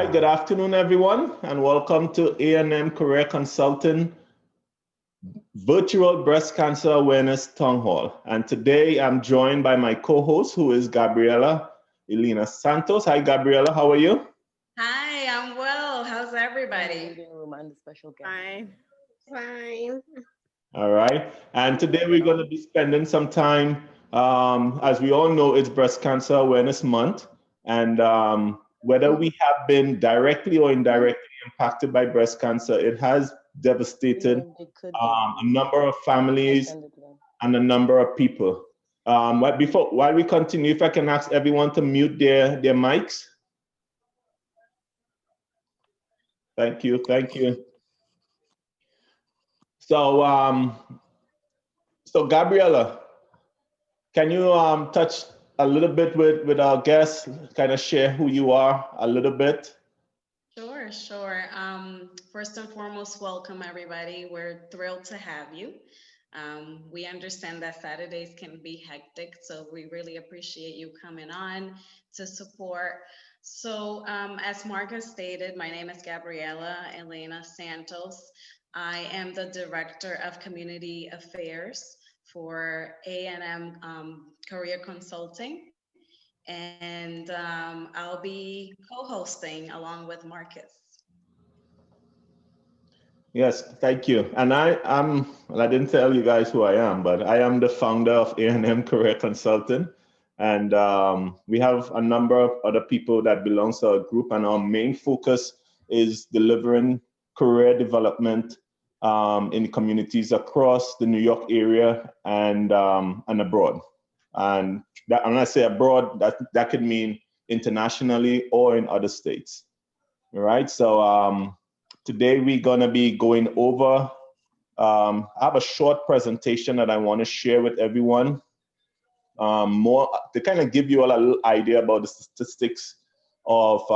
right, good afternoon, everyone, and welcome to A&M Career Consulting Virtual Breast Cancer Awareness Town Hall. And today I'm joined by my co-host, who is Gabriela Elena Santos. Hi, Gabriela, how are you? Hi, I'm well. How's everybody? And the special guest. Fine. All right, and today we're going to be spending some time, as we all know, it's Breast Cancer Awareness Month, and whether we have been directly or indirectly impacted by breast cancer, it has devastated a number of families and a number of people. While we continue, if I can ask everyone to mute their mics. Thank you. So, so Gabriela, can you touch a little bit with our guests, kind of share who you are a little bit? Sure. First and foremost, welcome everybody. We're thrilled to have you. We understand that Saturdays can be hectic, so we really appreciate you coming on to support. So, as Marcus stated, my name is Gabriela Elena Santos. I am the Director of Community Affairs for A&M Career Consulting, and I'll be co-hosting along with Marcus. Yes, thank you. And well, I didn't tell you guys who I am, but I am the founder of A&M Career Consulting. And we have a number of other people that belongs to our group, and our main focus is delivering career development in communities across the New York area and abroad. And when I say abroad, that could mean internationally or in other states. All right. So today we're gonna be going over. I have a short presentation that I want to share with everyone. More to kind of give you all a little idea about the statistics of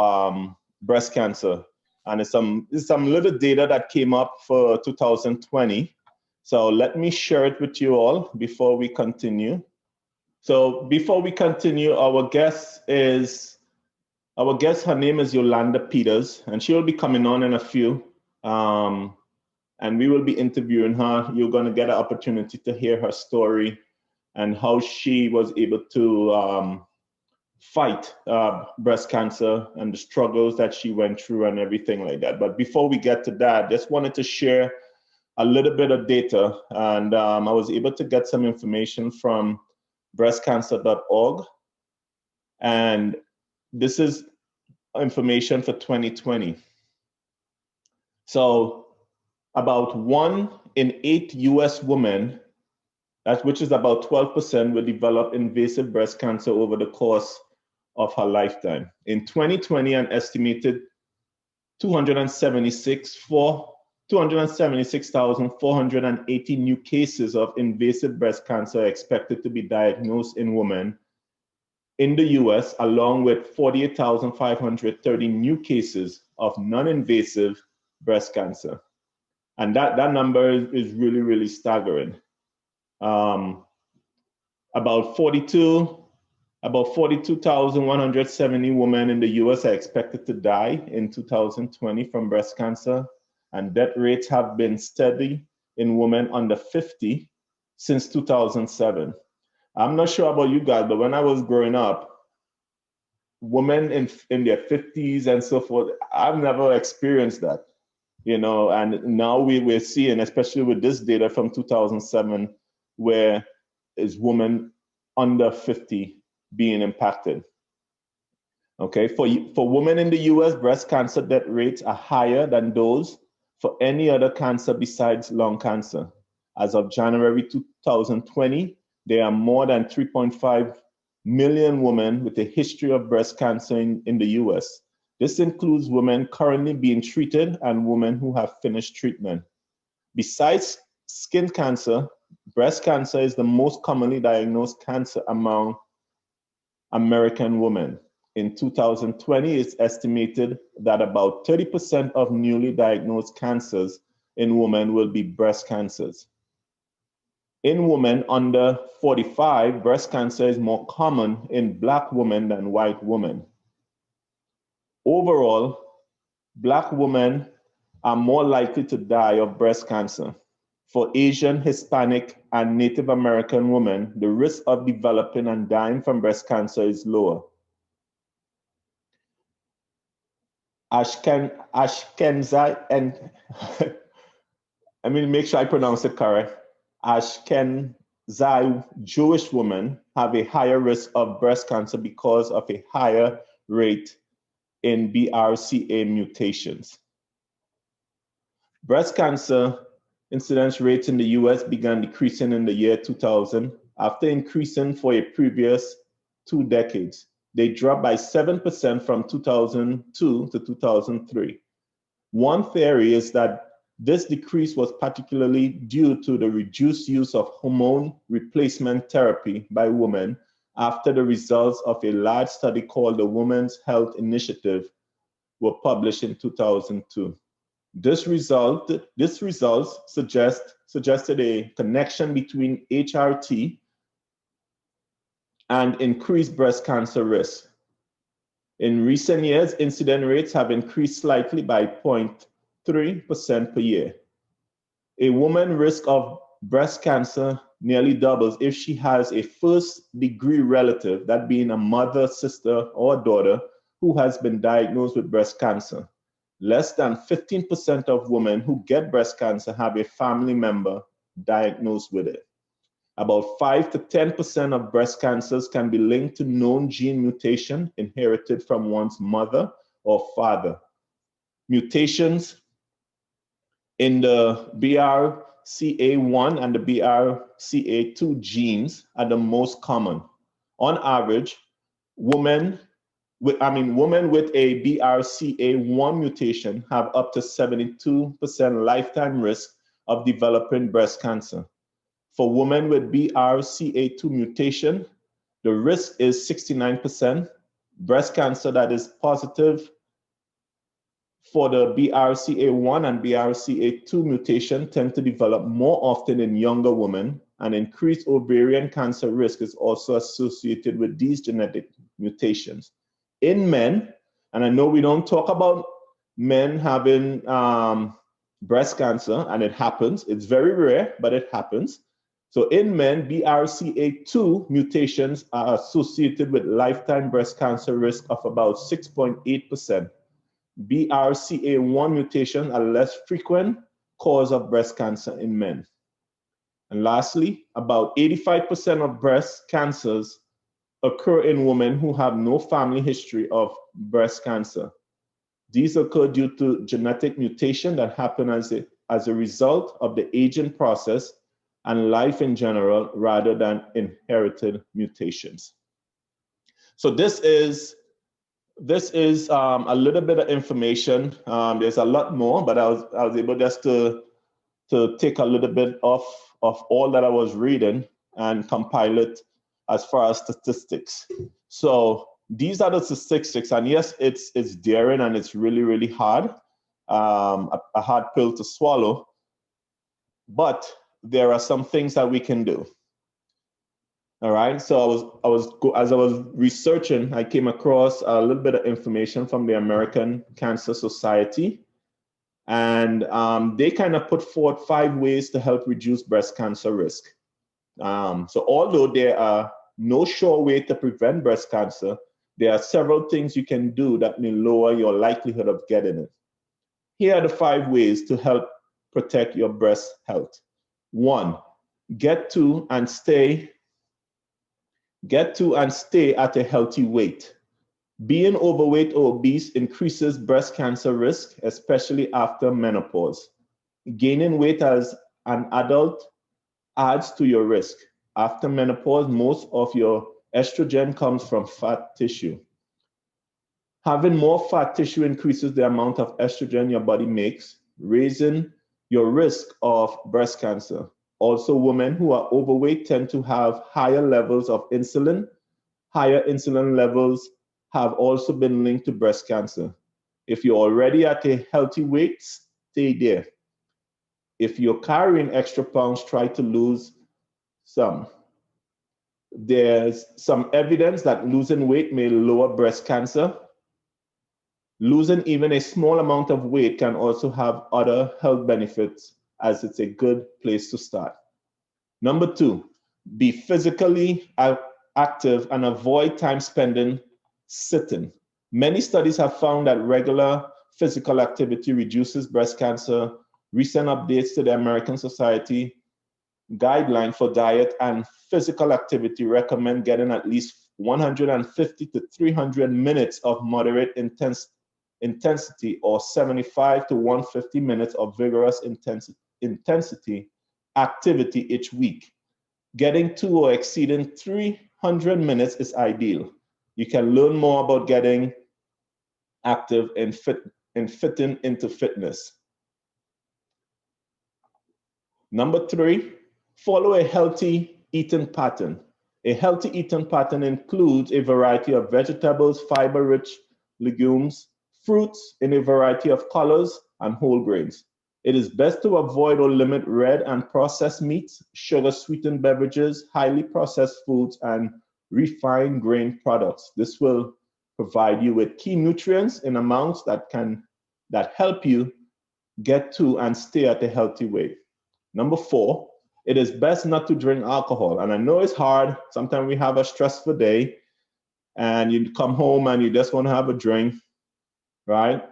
breast cancer, and it's some little data that came up for 2020. So let me share it with you all before we continue. So before we continue, her name is Yolanda Peters, and she will be coming on in a few, and we will be interviewing her. You're going to get an opportunity to hear her story and how she was able to fight breast cancer and the struggles that she went through and everything like that. But before we get to that, just wanted to share a little bit of data, and I was able to get some information from breastcancer.org, and this is information for 2020. So about 1 in 8 US women, which is about 12%, will develop invasive breast cancer over the course of her lifetime. In 2020, an estimated 276,480 new cases of invasive breast cancer are expected to be diagnosed in women in the US, along with 48,530 new cases of non-invasive breast cancer. And that number is really, really staggering. About 42,170 women in the US are expected to die in 2020 from breast cancer, and death rates have been steady in women under 50 since 2007. I'm not sure about you guys, but when I was growing up, women in their 50s and so forth, I've never experienced that, and now we're seeing, especially with this data from 2007, where is women under 50 being impacted. Okay, for women in the US, breast cancer death rates are higher than those for any other cancer besides lung cancer. As of January 2020, there are more than 3.5 million women with a history of breast cancer in the US. This includes women currently being treated and women who have finished treatment. Besides skin cancer, breast cancer is the most commonly diagnosed cancer among American women. In 2020, it's estimated that about 30% of newly diagnosed cancers in women will be breast cancers. In women under 45, breast cancer is more common in Black women than white women. Overall, Black women are more likely to die of breast cancer. For Asian, Hispanic, and Native American women, the risk of developing and dying from breast cancer is lower. Ashkenazi, and I mean, make sure I pronounce it correct. Ashkenazi Jewish women have a higher risk of breast cancer because of a higher rate in BRCA mutations. Breast cancer incidence rates in the US began decreasing in the year 2000 after increasing for a previous 2 decades. They dropped by 7% from 2002 to 2003. One theory is that this decrease was particularly due to the reduced use of hormone replacement therapy by women after the results of a large study called the Women's Health Initiative were published in 2002. This result suggested a connection between HRT and increased breast cancer risk. In recent years, incidence rates have increased slightly by 0.3% per year. A woman's risk of breast cancer nearly doubles if she has a first-degree relative, that being a mother, sister, or daughter, who has been diagnosed with breast cancer. Less than 15% of women who get breast cancer have a family member diagnosed with it. About 5 to 10% of breast cancers can be linked to known gene mutation inherited from one's mother or father. Mutations in the BRCA1 and the BRCA2 genes are the most common. On average, women with a BRCA1 mutation have up to 72% lifetime risk of developing breast cancer. For women with BRCA2 mutation, the risk is 69%. Breast cancer that is positive for the BRCA1 and BRCA2 mutation tend to develop more often in younger women, and increased ovarian cancer risk is also associated with these genetic mutations. In men, and I know we don't talk about men having breast cancer, and it happens. It's very rare, but it happens. So in men, BRCA2 mutations are associated with lifetime breast cancer risk of about 6.8%. BRCA1 mutations are less frequent cause of breast cancer in men. And lastly, about 85% of breast cancers occur in women who have no family history of breast cancer. These occur due to genetic mutation that happen as a result of the aging process and life in general, rather than inherited mutations. So this is a little bit of information. There's a lot more, but I was able just to take a little bit of all that I was reading and compile it as far as statistics. So these are the statistics, and yes, it's daring and it's really, really hard, a hard pill to swallow, but there are some things that we can do. All right, so as I was researching, I came across a little bit of information from the American Cancer Society, and they kind of put forth 5 ways to help reduce breast cancer risk. So although there are no sure way to prevent breast cancer, there are several things you can do that may lower your likelihood of getting it. Here are the 5 ways to help protect your breast health. 1, get to and stay at a healthy weight. Being overweight or obese increases breast cancer risk, especially after menopause. Gaining weight as an adult adds to your risk. After menopause, most of your estrogen comes from fat tissue. Having more fat tissue increases the amount of estrogen your body makes, raising your risk of breast cancer. Also, women who are overweight tend to have higher levels of insulin. Higher insulin levels have also been linked to breast cancer. If you're already at a healthy weight, stay there. If you're carrying extra pounds, try to lose some. There's some evidence that losing weight may lower breast cancer. Losing even a small amount of weight can also have other health benefits, as it's a good place to start. Number two, be physically active and avoid time spending sitting. Many studies have found that regular physical activity reduces breast cancer. Recent updates to the American Society guideline for diet and physical activity recommend getting at least 150 to 300 minutes of moderate intensity or 75 to 150 minutes of vigorous intensity activity each week. Getting to or exceeding 300 minutes is ideal. You can learn more about getting active and fitting into fitness. Number three, follow a healthy eating pattern. A healthy eating pattern includes a variety of vegetables, fiber-rich legumes, fruits in a variety of colors, and whole grains. It is best to avoid or limit red and processed meats, sugar-sweetened beverages, highly processed foods, and refined grain products. This will provide you with key nutrients in amounts that help you get to and stay at a healthy weight. Number four, it is best not to drink alcohol. And I know it's hard. Sometimes we have a stressful day and you come home and you just want to have a drink, right?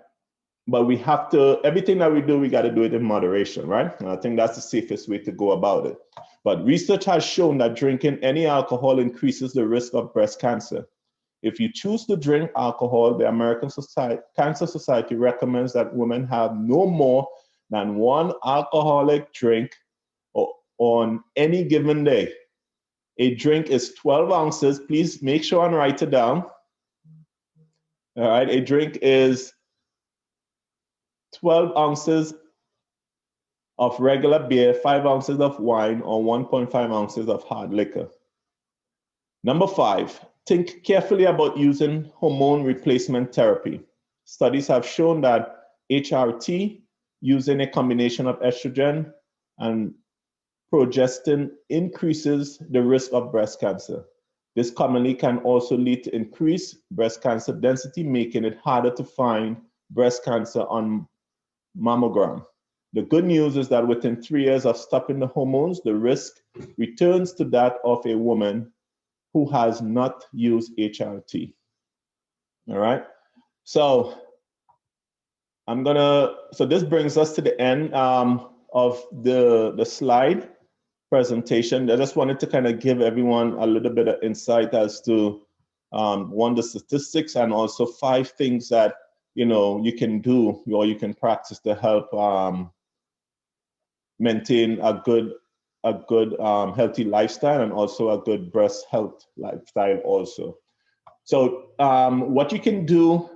But we have to, everything that we do, we got to do it in moderation, right? And I think that's the safest way to go about it. But research has shown that drinking any alcohol increases the risk of breast cancer. If you choose to drink alcohol, the American Cancer Society recommends that women have no more than one alcoholic drink on any given day. A drink is 12 ounces. Please make sure and write it down. All right, a drink is 12 ounces of regular beer, 5 ounces of wine, or 1.5 ounces of hard liquor. Number five, think carefully about using hormone replacement therapy. Studies have shown that HRT, using a combination of estrogen and progestin, increases the risk of breast cancer. This commonly can also lead to increased breast cancer density, making it harder to find breast cancer on mammogram. The good news is that within 3 years of stopping the hormones, the risk returns to that of a woman who has not used HRT. All right. So this brings us to the end of the slide presentation. I just wanted to kind of give everyone a little bit of insight as to one, the statistics, and also 5 things that you can do or you can practice to help maintain a good healthy lifestyle and also a good breast health lifestyle also. So what you can do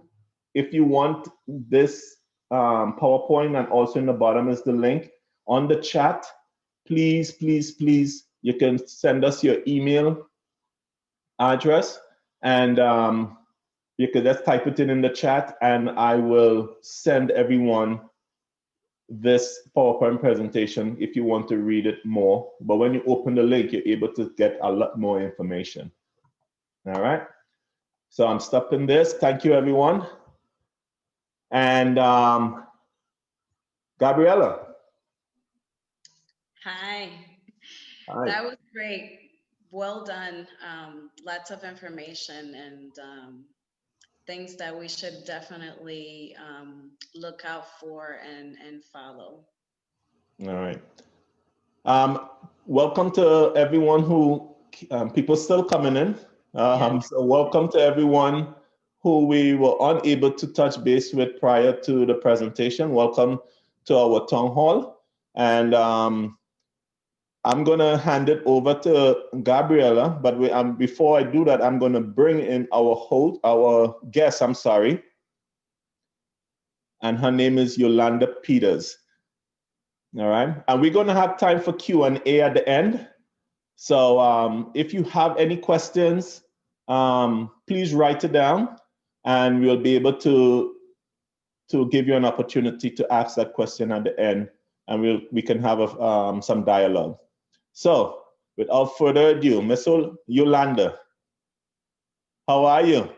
if you want this PowerPoint, and also in the bottom is the link on the chat. Please, please, please, you can send us your email address, and you can just type it in the chat, and I will send everyone this PowerPoint presentation if you want to read it more. But when you open the link, you're able to get a lot more information. All right. So I'm stopping this. Thank you, everyone. And Gabriela. Hi. Hi. That was great. Well done. Lots of information and things that we should definitely look out for and follow. All right. Welcome to everyone who, people still coming in. So welcome to everyone who we were unable to touch base with prior to the presentation. Welcome to our town hall. And I'm gonna hand it over to Gabriela, but before I do that, I'm gonna bring in our guest, and her name is Yolanda Peters. All right, and we're gonna have time for Q&A at the end. So if you have any questions, please write it down, and we'll be able to give you an opportunity to ask that question at the end, and we can have some dialogue. So without further ado, Miss Yolanda, how are you?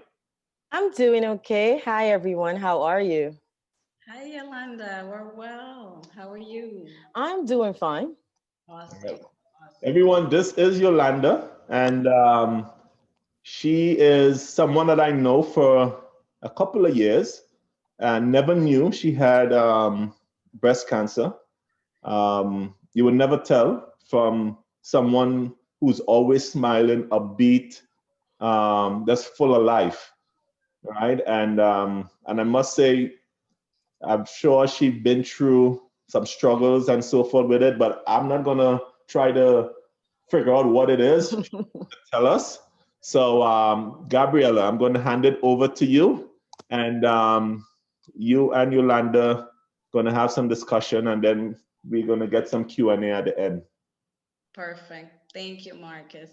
I'm doing okay. Hi, everyone. How are you? Hi, Yolanda. We're well. How are you? I'm doing fine. Awesome. Everyone, this is Yolanda, and she is someone that I know for a couple of years and never knew she had breast cancer. You would never tell from someone who's always smiling, upbeat, that's full of life, right? And I must say, I'm sure she's been through some struggles and so forth with it, but I'm not gonna try to figure out what it is. Tell us. So, Gabriela, I'm going to hand it over to you, and you and Yolanda going to have some discussion, and then we're going to get some Q&A at the end. Perfect. Thank you, Marcus.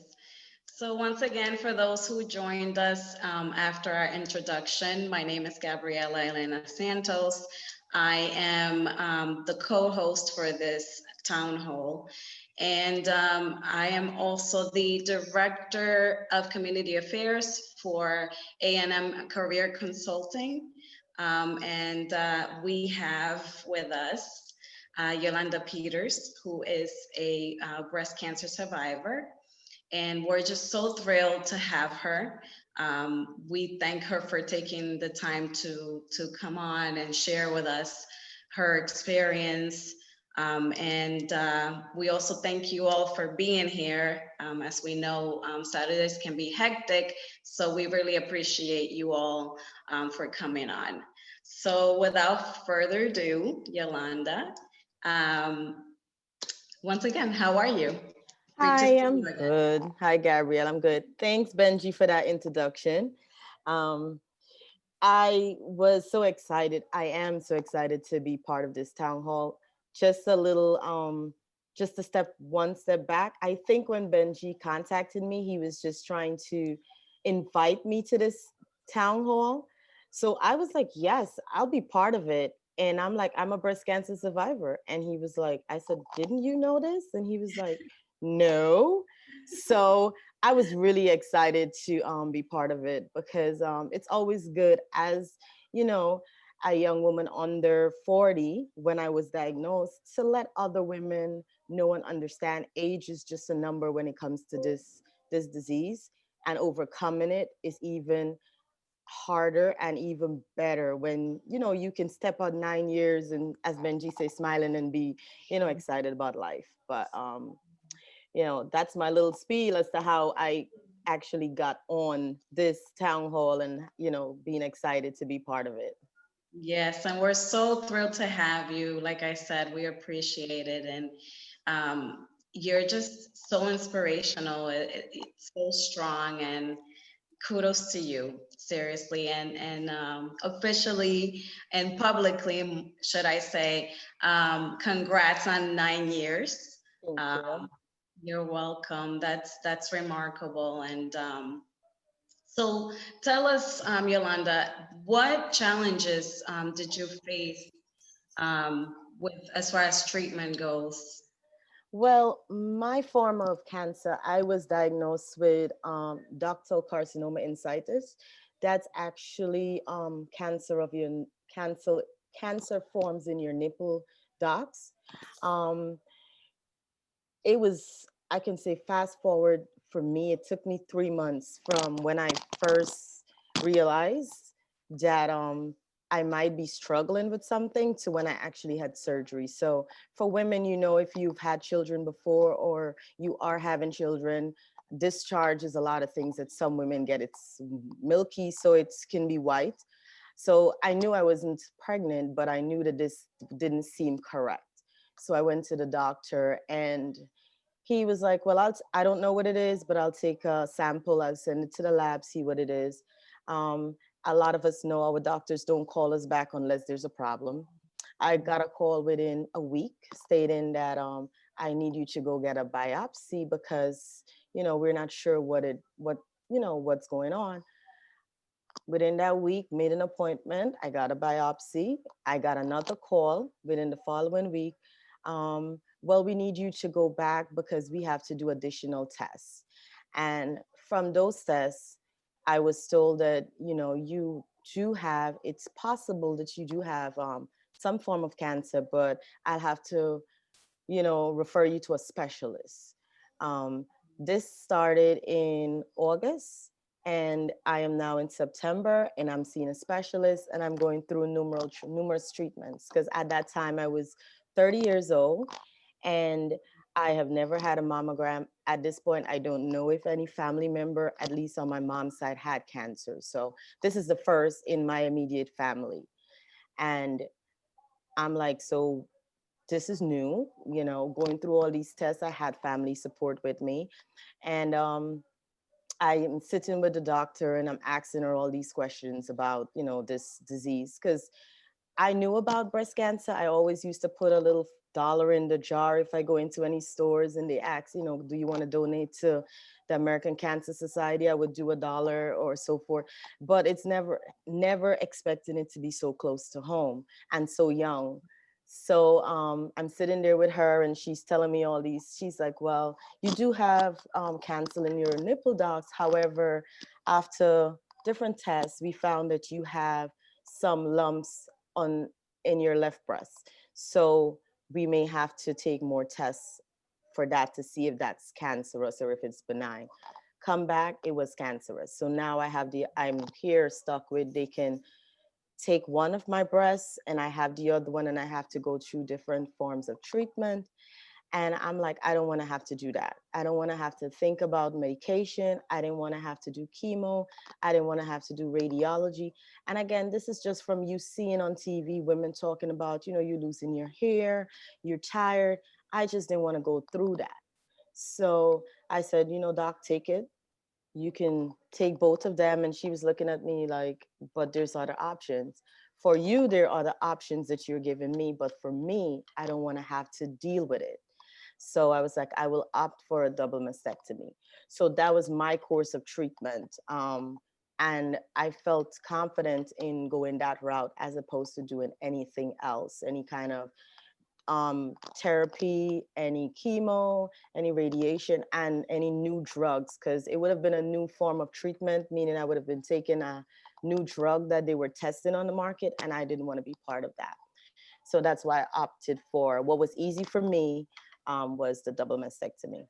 So once again, for those who joined us after our introduction, my name is Gabriela Elena Santos. I am the co-host for this town hall. And I am also the Director of Community Affairs for A&M Career Consulting. And we have with us Yolanda Peters, who is a breast cancer survivor. And we're just so thrilled to have her. We thank her for taking the time to come on and share with us her experience. And we also thank you all for being here. As we know, Saturdays can be hectic, so we really appreciate you all for coming on. So without further ado, Yolanda, um, once again, how are you? Great to Hi, see I'm you again. good. Hi, Gabrielle. I'm good. Thanks, Benji, for that introduction. Um, I was so excited. I am so excited to be part of this town hall. Just a little, just a one step back. I think when Benji contacted me, he was just trying to invite me to this town hall. So I was like, yes, I'll be part of it. And I'm like, I'm a breast cancer survivor. And he was like, I said, didn't you know this? And he was like, no. So I was really excited to be part of it because it's always good as, you know, a young woman under 40 when I was diagnosed to let other women know and understand age is just a number when it comes to this disease, and overcoming it is even harder and even better when you can step out 9 years and, as Benji says, smiling and be excited about life. But that's my little spiel as to how I actually got on this town hall and being excited to be part of it. Yes, and we're so thrilled to have you. Like I said, we appreciate it. And you're just so inspirational. It's so strong, and kudos to you, seriously. And officially and publicly, should I say, congrats on 9 years. Thank you. Um, you're welcome. That's remarkable. And so tell us, Yolanda, what challenges did you face with as far as treatment goes? Well, my form of cancer, I was diagnosed with ductal carcinoma insitus. That's actually cancer of your cancer forms in your nipple ducts. Um, it was, I can say, fast forward for me, it took me 3 months from when I first realized that I might be struggling with something to when I actually had surgery. So for women, if you've had children before or you are having children, discharge is a lot of things that some women get. It's milky, so it can be white. So I knew I wasn't pregnant, but I knew that this didn't seem correct. So I went to the doctor and he was like, well, I don't know what it is, but I'll take a sample. I'll send it to the lab, see what it is. Um, a lot of us know our doctors don't call us back unless there's a problem. I got a call within a week stating that I need you to go get a biopsy because, we're not sure what's going on. Within that week, made an appointment. I got a biopsy. I got another call within the following week. Well, we need you to go back because we have to do additional tests. And from those tests, I was told that, you do have, it's possible that you do have some form of cancer, but I'll have to, refer you to a specialist. Um, this started in August, and I am now in September, and I'm seeing a specialist, and I'm going through numerous treatments because at that time I was 30 years old, and I have never had a mammogram. At this point, I don't know if any family member, at least on my mom's side, had cancer. So this is the first in my immediate family. And I'm like, so this is new, going through all these tests. I had family support with me. And I am sitting with the doctor and I'm asking her all these questions about, this disease. Because I knew about breast cancer. I always used to put a little dollar in the jar if I go into any stores and they ask, do you want to donate to the American Cancer Society? I would do $1 or so forth. But it's never expecting it to be so close to home and so young. So I'm sitting there with her and she's telling me all these. She's like, well, you do have cancer in your nipple ducts. However, after different tests, we found that you have some lumps on in your left breast. So we may have to take more tests for that to see if that's cancerous or if it's benign. Come back, it was cancerous. So now I'm here stuck with, they can take one of my breasts and I have the other one and I have to go through different forms of treatment. And I'm like, I don't want to have to do that. I don't want to have to think about medication. I didn't want to have to do chemo. I didn't want to have to do radiology. And again, this is just from you seeing on TV women talking about, you losing your hair, you're tired. I just didn't want to go through that. So I said, doc, take it. You can take both of them. And she was looking at me like, but there's other options. For you, there are the options that you're giving me. But for me, I don't want to have to deal with it. So I was like, I will opt for a double mastectomy. So that was my course of treatment. And I felt confident in going that route as opposed to doing anything else, any kind of therapy, any chemo, any radiation, and any new drugs, because it would have been a new form of treatment, meaning I would have been taking a new drug that they were testing on the market, and I didn't want to be part of that. So that's why I opted for what was easy for me, was the double mastectomy.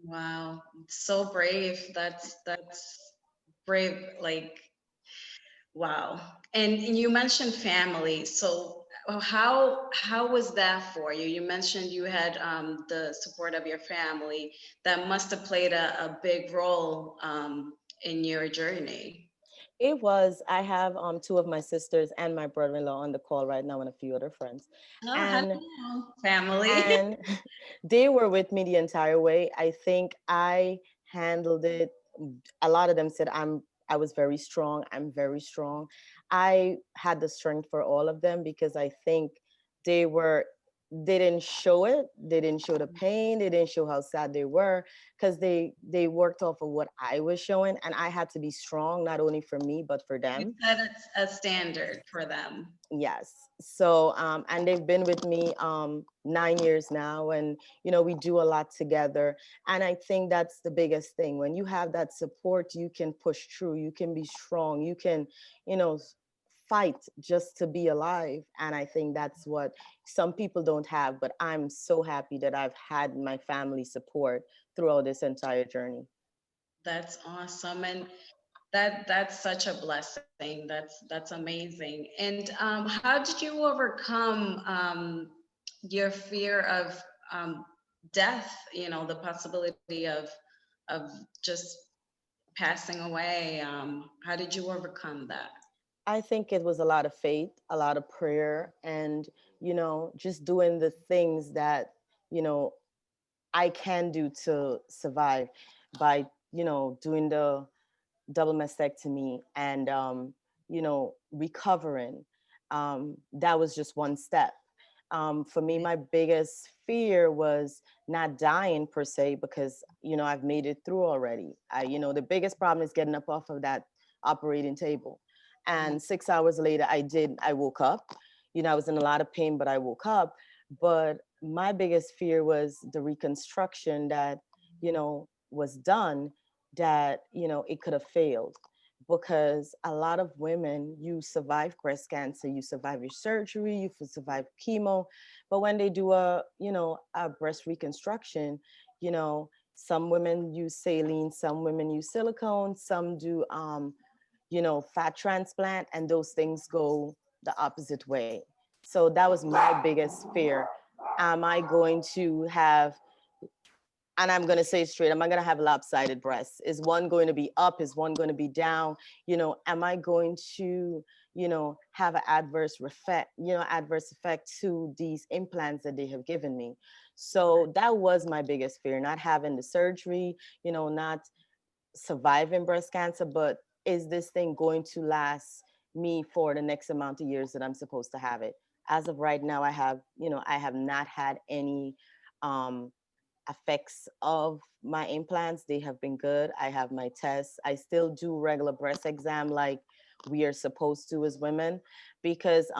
Wow, so brave. That's brave. Like, wow. And you mentioned family. So how was that for you? You mentioned you had the support of your family. That must have played a big role in your journey. It was, I have two of my sisters and my brother-in-law on the call right now and a few other friends. Oh, And hello, family. and they were with me the entire way. I think I handled it. A lot of them said I was very strong. I'm very strong. I had the strength for all of them because I think they were they didn't show it. They didn't show the pain. They didn't show how sad they were because they worked off of what I was showing, and I had to be strong not only for me but for You them. set a standard for them. Yes. So, and they've been with me 9 years now, and we do a lot together. And I think that's the biggest thing. When you have that support, you can push through. You can be strong. You can, you know, fight just to be alive. And I think that's what some people don't have. But I'm so happy that I've had my family support throughout this entire journey. That's awesome. And that's such a blessing. That's amazing. And how did you overcome your fear of death? The possibility of just passing away. How did you overcome that? I think it was a lot of faith, a lot of prayer, and just doing the things that you know I can do to survive by doing the double mastectomy and recovering. That was just one step. For me, my biggest fear was not dying per se because I've made it through already. The biggest problem is getting up off of that operating table. Mm. And 6 hours later, I woke up. I was in a lot of pain, but I woke up. But my biggest fear was the reconstruction that was done, that it could have failed. because a lot of women, you survive breast cancer, you survive your surgery, you survive chemo, but when they do a breast reconstruction, some women use saline, some women use silicone, some do fat transplant, and those things go the opposite way. So that was my biggest fear. Am I going to have, and I'm going to say straight, am I going to have lopsided breasts? Is one going to be up? Is one going to be down? Am I going to, have an adverse effect to these implants that they have given me? So that was my biggest fear, not having the surgery, not surviving breast cancer, but is this thing going to last me for the next amount of years that I'm supposed to have it? As of right now, I have not had any um, effects of my implants. They have been good. I have my tests. I still do regular breast exam like we are supposed to as women, because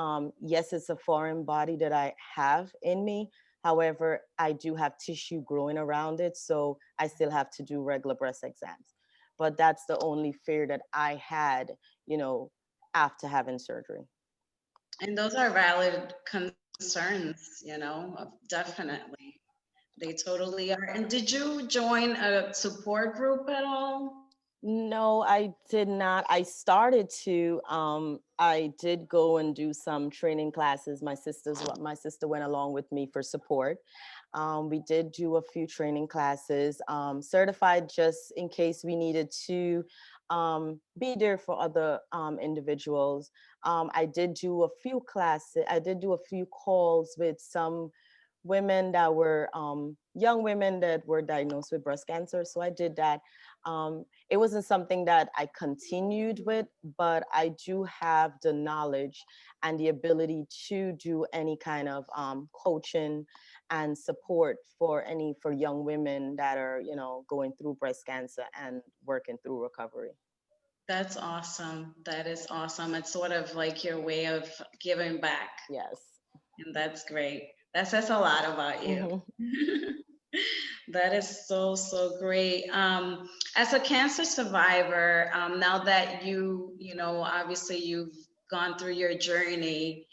yes, it's a foreign body that I have in me. However, I do have tissue growing around it, so I still have to do regular breast exams. But that's the only fear that I had, you know, after having surgery. And those are valid concerns, definitely. They totally are. And did you join a support group at all? No, I did not. I started to. I did go and do some training classes. My sister went along with me for support. We did do a few training classes, certified just in case we needed to be there for other individuals. I did do a few classes. I did do a few calls with some women that were young women that were diagnosed with breast cancer. So I did that. It wasn't something that I continued with, but I do have the knowledge and the ability to do any kind of coaching and support for young women that are, going through breast cancer and working through recovery. That's awesome. That is awesome. It's sort of like your way of giving back. Yes. And that's great. That says a lot about you. Hmm. That is so, so great. As a cancer survivor, now that obviously you've gone through your journey,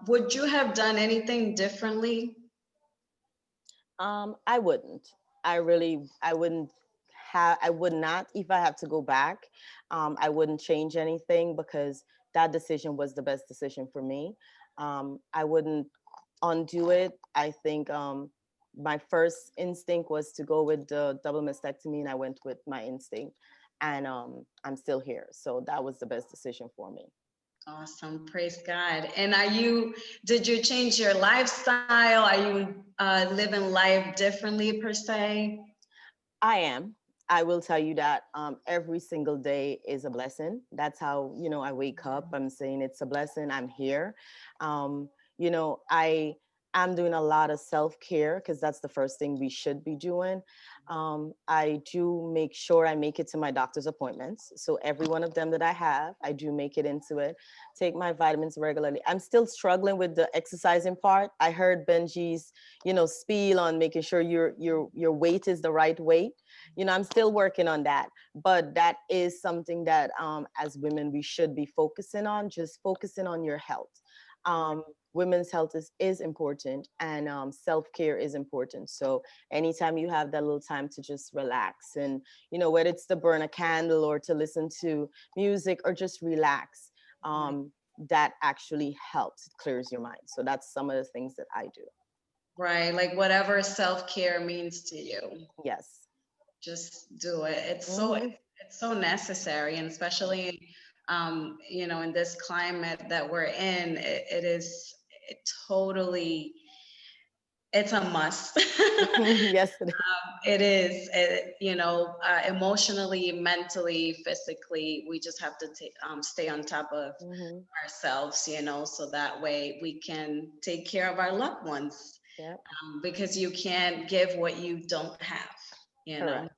would you have done anything differently? I wouldn't. I wouldn't I would not, if I have to go back, I wouldn't change anything because that decision was the best decision for me. I wouldn't undo it. I think my first instinct was to go with the double mastectomy, and I went with my instinct, and I'm still here. So that was the best decision for me. Awesome. Praise God. And did you change your lifestyle? Are you living life differently per se? I am. I will tell you that every single day is a blessing. That's how, I wake up. I'm saying it's a blessing. I'm here. Um, I'm doing a lot of self-care because that's the first thing we should be doing. I do make sure I make it to my doctor's appointments. So every one of them that I have, I do make it into it. Take my vitamins regularly. I'm still struggling with the exercising part. I heard Benji's, spiel on making sure your weight is the right weight. I'm still working on that, but that is something that as women we should be focusing on, just focusing on your health. Women's health is important, and self-care is important. So anytime you have that little time to just relax, and whether it's to burn a candle or to listen to music or just relax, that actually helps. It clears your mind. So that's some of the things that I do. Right. Like whatever self-care means to you. Yes. Just do it. Hmm. It's so necessary, and especially in this climate that we're in, it is totally, it's a must. Yes, it is. It is, emotionally, mentally, physically, we just have to stay on top of Hmm. ourselves, so that way we can take care of our loved ones, Yep. because you can't give what you don't have, you know. Correct.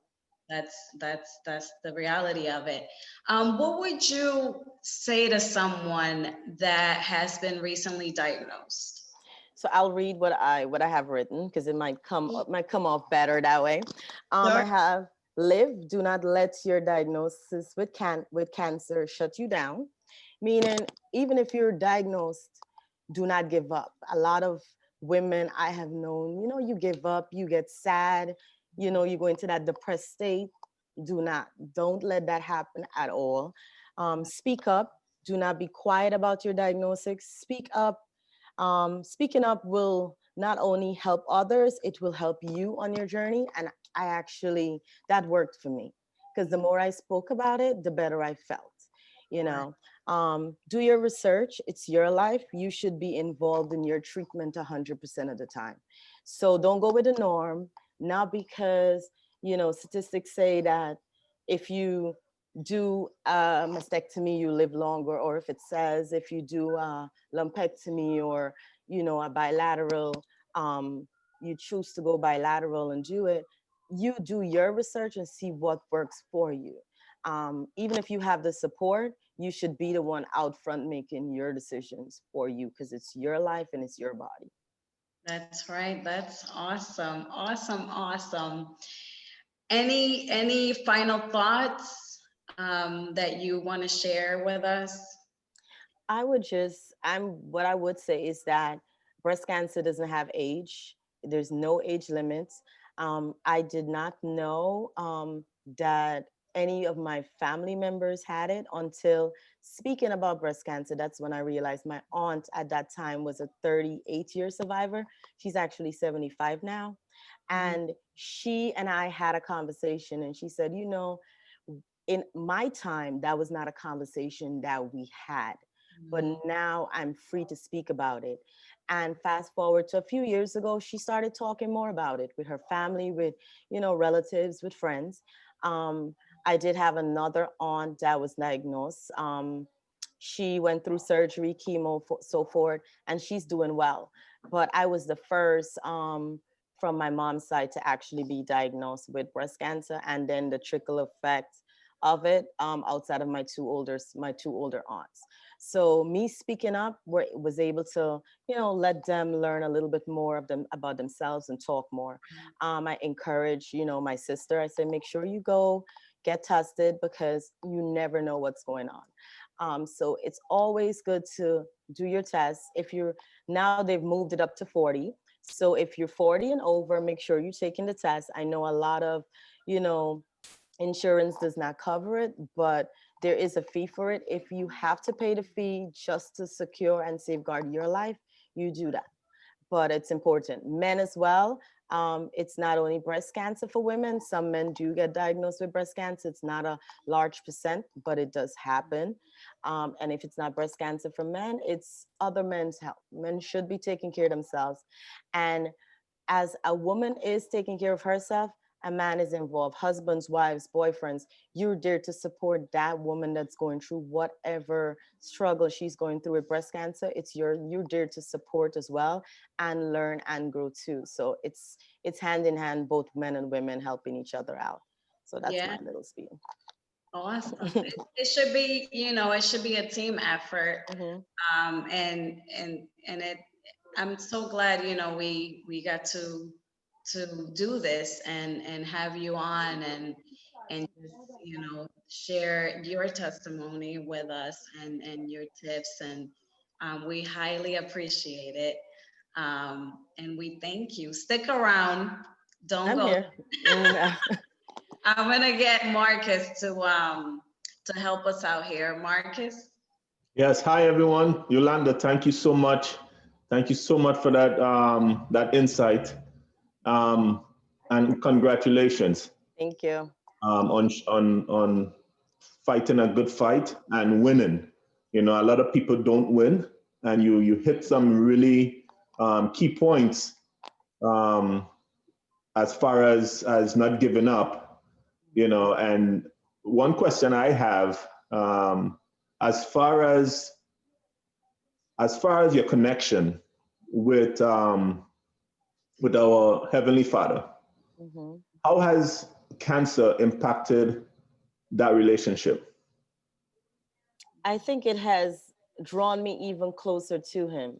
That's the reality of it. What would you say to someone that has been recently diagnosed? So I'll read what I have written because it might come off better that way. I Sure. have live. Do not let your diagnosis with cancer shut you down. Meaning, even if you're diagnosed, do not give up. A lot of women I have known, you give up, you get sad, you go into that depressed state. Don't let that happen at all. Speak up. Do not be quiet about your diagnosis. Speak up. Speaking up will not only help others, it will help you on your journey. And that worked for me, because the more I spoke about it, the better I felt. You know, do your research. It's your life. You should be involved in your treatment 100% of the time. So don't go with the norm, not because, statistics say that if you do a mastectomy, you live longer, or if it says if you do a lumpectomy or, a bilateral, you choose to go bilateral and do it. You do your research and see what works for you. Even if you have the support, you should be the one out front making your decisions for you, because it's your life and it's your body. That's right. That's awesome. Awesome. Awesome. Any final thoughts that you want to share with us? What I would say is that breast cancer doesn't have age. There's no age limits. I did not know that any of my family members had it until speaking about breast cancer. That's when I realized my aunt at that time was a 38-year survivor. She's actually 75 now. And she and I had a conversation, and she said, in my time, that was not a conversation that we had. But now I'm free to speak about it. And fast forward to a few years ago, she started talking more about it with her family, with, relatives, with friends. I did have another aunt that was diagnosed. She went through surgery, chemo, so forth, and she's doing well. But I was the first from my mom's side to actually be diagnosed with breast cancer, and then the trickle effect of it outside of my two older aunts. So me speaking up was able to, let them learn a little bit more about themselves and talk more. I encourage, my sister. I said, make sure you go get tested, because you never know what's going on. So it's always good to do your tests. Now they've moved it up to 40. So if you're 40 and over, make sure you're taking the test. I know a lot of, insurance does not cover it, but there is a fee for it. If you have to pay the fee just to secure and safeguard your life, you do that. But it's important. Men as well. It's not only breast cancer for women. Some men do get diagnosed with breast cancer. It's not a large percent, but it does happen. And if it's not breast cancer for men, it's other men's health. Men should be taking care of themselves. And as a woman is taking care of herself, a man is involved, husbands, wives, boyfriends. You're there to support that woman that's going through whatever struggle she's going through with breast cancer. You're there to support as well, and learn and grow too. So it's hand in hand, both men and women helping each other out. So that's my little spiel. Awesome. It should be, it should be a team effort. And I'm so glad, we got to do this and have you on and just, share your testimony with us and your tips, and we highly appreciate it. And we thank you. Stick around. Don't go. Here. I'm gonna get Marcus to help us out here. Marcus. Yes. Hi, everyone. Yolanda, thank you so much. Thank you so much for that insight. And congratulations. Thank you. On fighting a good fight and winning. A lot of people don't win, and you hit some really key points as far as not giving up. And one question I have, as far as your connection with our Heavenly Father, how has cancer impacted that relationship? I think it has drawn me even closer to him.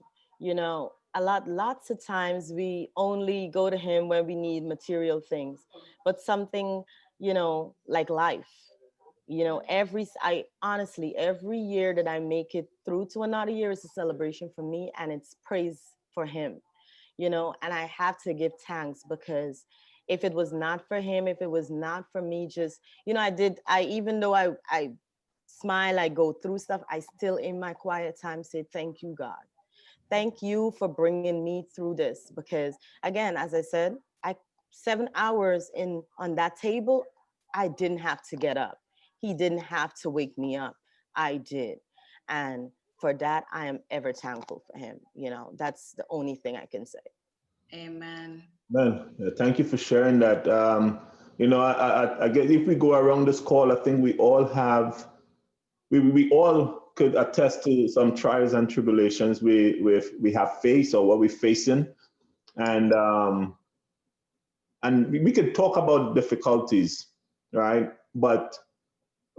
Lots of times we only go to him when we need material things, but something like life. I honestly, every year that I make it through to another year is a celebration for me, and it's praise for him, and I have to give thanks, because if it was not for him, if it was not for me, just, even though I smile, I go through stuff, I still in my quiet time say, thank you, God. Thank you for bringing me through this, because again, as I said, I 7 hours in on that table, I didn't have to get up. He didn't have to wake me up. I did. And for that, I am ever thankful for him. That's the only thing I can say. Amen. Man, thank you for sharing that. I guess if we go around this call, I think we all could attest to some trials and tribulations we have faced or what we're facing, and we could talk about difficulties, right? But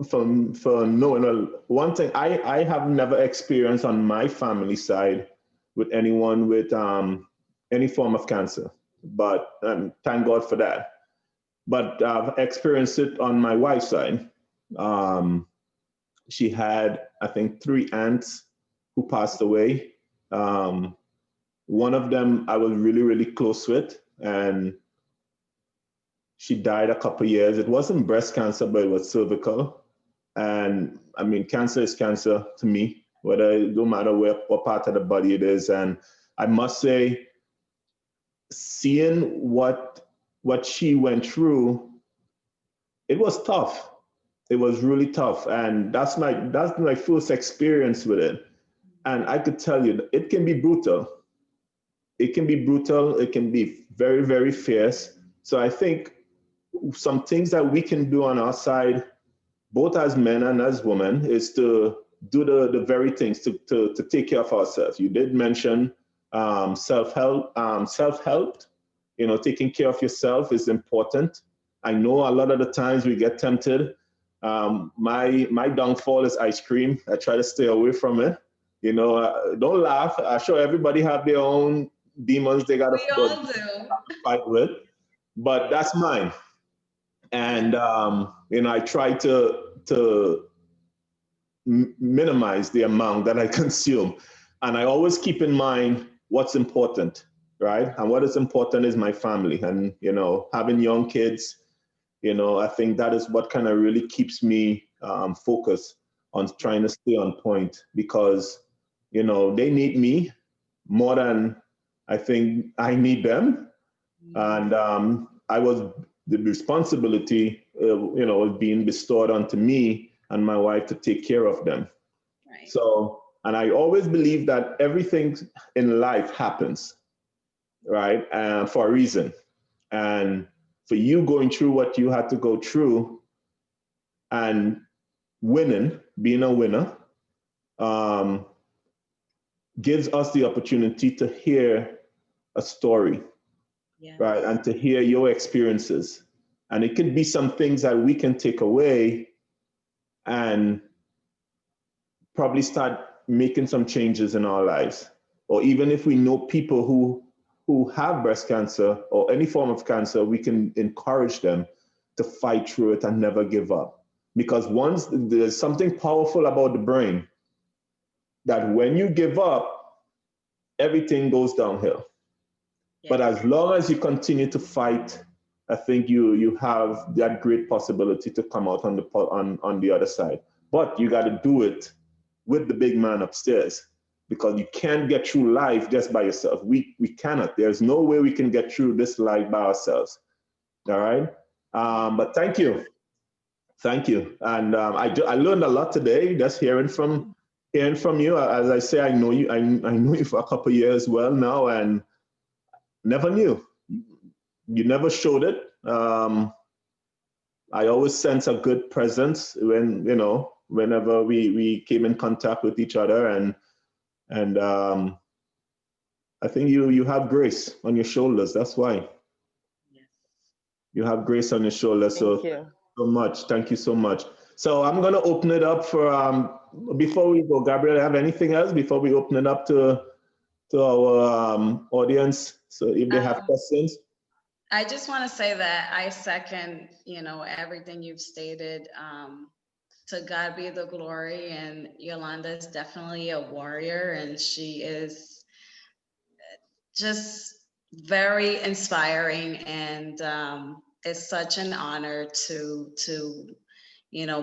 for no, one thing I have never experienced on my family side with anyone with any form of cancer, but thank God for that. But I've experienced it on my wife's side. She had, I think, 3 aunts who passed away. One of them I was really, really close with, and she died a couple of years. It wasn't breast cancer, but it was cervical. And I mean, cancer is cancer to me, whether it don't matter what part of the body it is. And I must say, seeing what she went through, it was tough. It was really tough, and that's my first experience with it. And I could tell you, it can be brutal. It can be brutal. It can be very, very fierce. So I think some things that we can do on our side, both as men and as women, is to do the very things to take care of ourselves. You did mention self-help. Taking care of yourself is important. I know a lot of the times we get tempted. My downfall is ice cream. I try to stay away from it. Don't laugh. I'm sure everybody have their own demons they got We all do. to fight with, but that's mine. And I try to minimize the amount that I consume, and I always keep in mind what's important, right? And what is important is my family, and having young kids. I think that is what kind of really keeps me focused on trying to stay on point, because they need me more than I think I need them. And the responsibility, was being bestowed onto me and my wife to take care of them. Right. So, and I always believe that everything in life happens, right, for a reason. And for you going through what you had to go through and winning, being a winner, gives us the opportunity to hear a story, Yes. right? And to hear your experiences. And it could be some things that we can take away and probably start making some changes in our lives. Or even if we know people who have breast cancer or any form of cancer, we can encourage them to fight through it and never give up. Because once there's something powerful about the brain, that when you give up, everything goes downhill. Yes. But as long as you continue to fight, I think you have that great possibility to come out on the other side. But you got to do it with the big man upstairs, because you can't get through life just by yourself. We cannot. There's no way we can get through this life by ourselves. All right. But thank you. And I learned a lot today just hearing from you. As I say, I know you. I know you for a couple of years well now, and never knew. You never showed it. I always sense a good presence whenever we came in contact with each other, and I think you have grace on your shoulders. That's why. Yes. You have grace on your shoulders. Thank you so much. Thank you so much. So I'm going to open it up for, before we go, Gabriela, have anything else before we open it up to our audience? So if they have questions. I just want to say that I second, everything you've stated. To God be the glory, and Yolanda is definitely a warrior, and she is just very inspiring, and it's such an honor to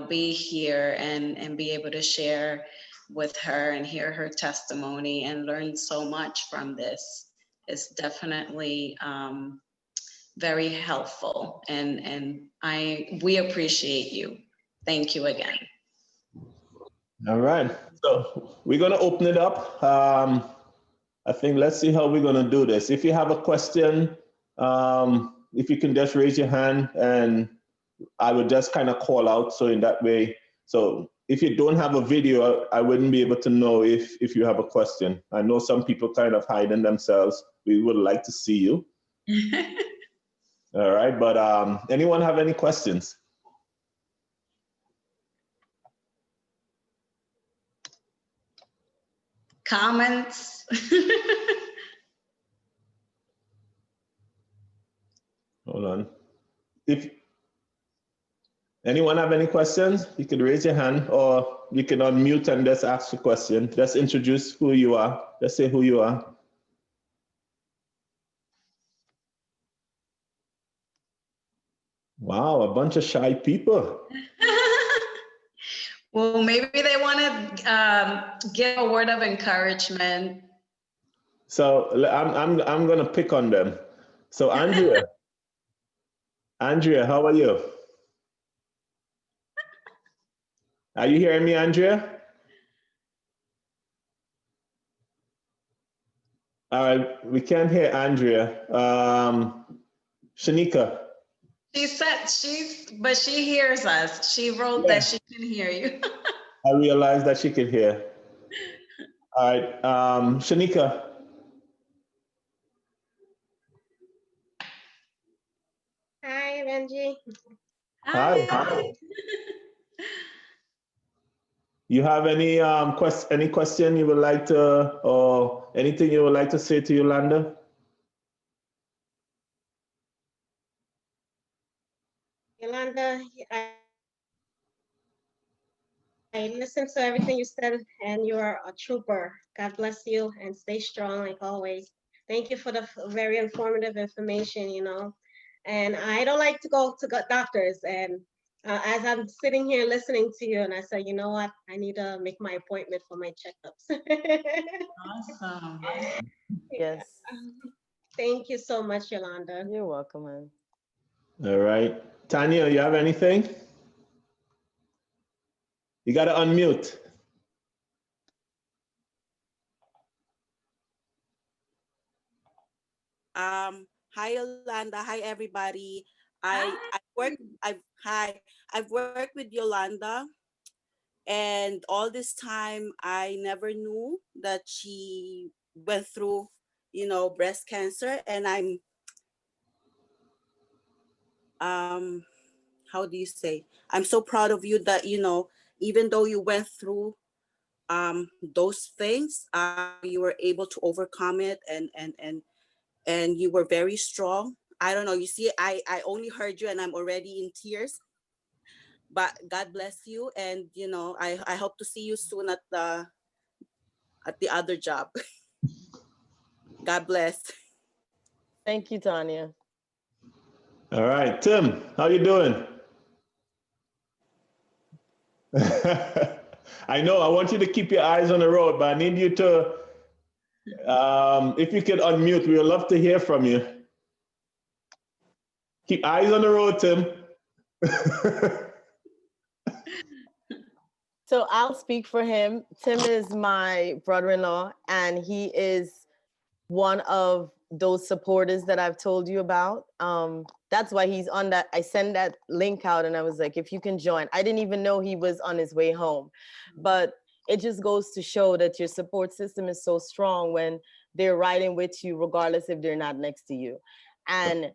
be here and be able to share with her and hear her testimony and learn so much from this. It's definitely very helpful, and we appreciate you. Thank you again. All right. So we're going to open it up. I think let's see how we're going to do this. If you have a question, if you can just raise your hand and I would just kind of call out. So in that way, so if you don't have a video, I wouldn't be able to know if you have a question. I know some people kind of hiding themselves. We would like to see you. All right. But anyone have any questions? Comments? Hold on. If anyone have any questions, you can raise your hand or you can unmute and just ask a question. Just introduce who you are. Just say who you are. Wow, a bunch of shy people. Well, maybe they want to give a word of encouragement. So I'm gonna pick on them. So Andrea, Andrea, how are you? Are you hearing me, Andrea? All right, we can't hear Andrea. Shanika. She said but she hears us. She wrote that she can hear you. I realized that she could hear. All right, Shanika. Hi, Benji. Hi. You have any question you would like to, or anything you would like to say to Yolanda? Yolanda, I listened to everything you said, and you're a trooper. God bless you, and stay strong like always. Thank you for the very informative information. And I don't like to go to doctors, and as I'm sitting here listening to you, and I said, you know what, I need to make my appointment for my checkups. Awesome. Yes. Thank you so much, Yolanda. You're welcome, man. All right. Tanya, you have anything? You got to unmute. Hi Yolanda. Hi everybody. I've worked with Yolanda, and all this time I never knew that she went through, breast cancer, and I'm how do you say? I'm so proud of you that even though you went through those things, you were able to overcome it, and you were very strong. I don't know. You see, I only heard you and I'm already in tears. But God bless you, and I hope to see you soon at the other job. God bless. Thank you, Tanya. All right, Tim, how you doing? I know I want you to keep your eyes on the road, but I need you to, if you could unmute, we would love to hear from you. Keep eyes on the road, Tim. So I'll speak for him. Tim is my brother-in-law, and he is one of those supporters that I've told you about. That's why he's on that. I sent that link out and I was like, if you can join. I didn't even know he was on his way home. But it just goes to show that your support system is so strong when they're riding with you, regardless if they're not next to you. And,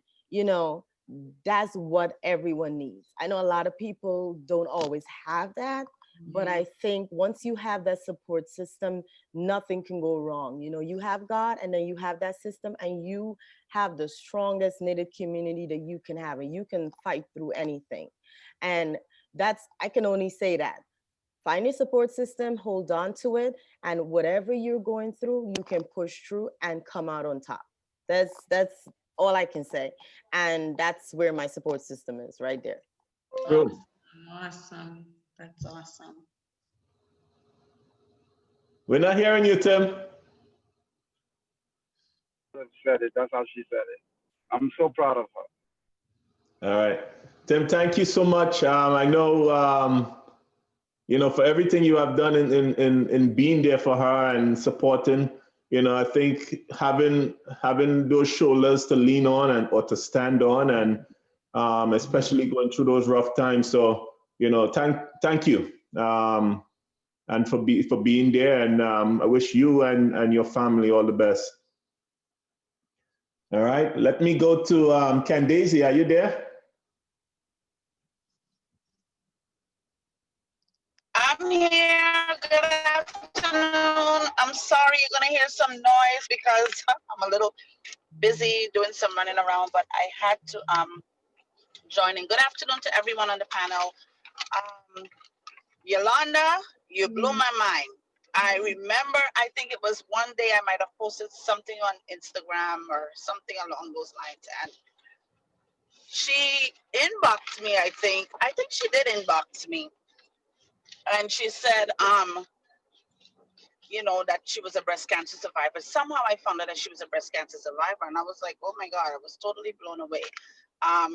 that's what everyone needs. I know a lot of people don't always have that, But I think once you have that support system, nothing can go wrong. You know, you have God, and then you have that system, and you have the strongest knitted community that you can have, and you can fight through anything. And I can only say that. Find a support system, hold on to it, and whatever you're going through, you can push through and come out on top. That's all I can say. And that's where my support system is, right there. Good. Awesome. That's awesome. We're not hearing you, Tim. Said it. That's how she said it. I'm so proud of her. All right. Tim, thank you so much. I know, for everything you have done in being there for her and supporting. I think having those shoulders to lean on or to stand on, and especially going through those rough times. So, thank you. And for being there. And I wish you and your family all the best. All right. Let me go to Candace. Are you there? I'm here. Good afternoon. I'm sorry you're going to hear some noise because I'm a little busy doing some running around, but I had to join in. Good afternoon to everyone on the panel. Yolanda, you blew my mind. I remember, I think it was one day I might have posted something on Instagram or something along those lines, and she inboxed me, I think she did inbox me. And she said, that she was a breast cancer survivor. Somehow I found out that she was a breast cancer survivor. And I was like, oh my God, I was totally blown away.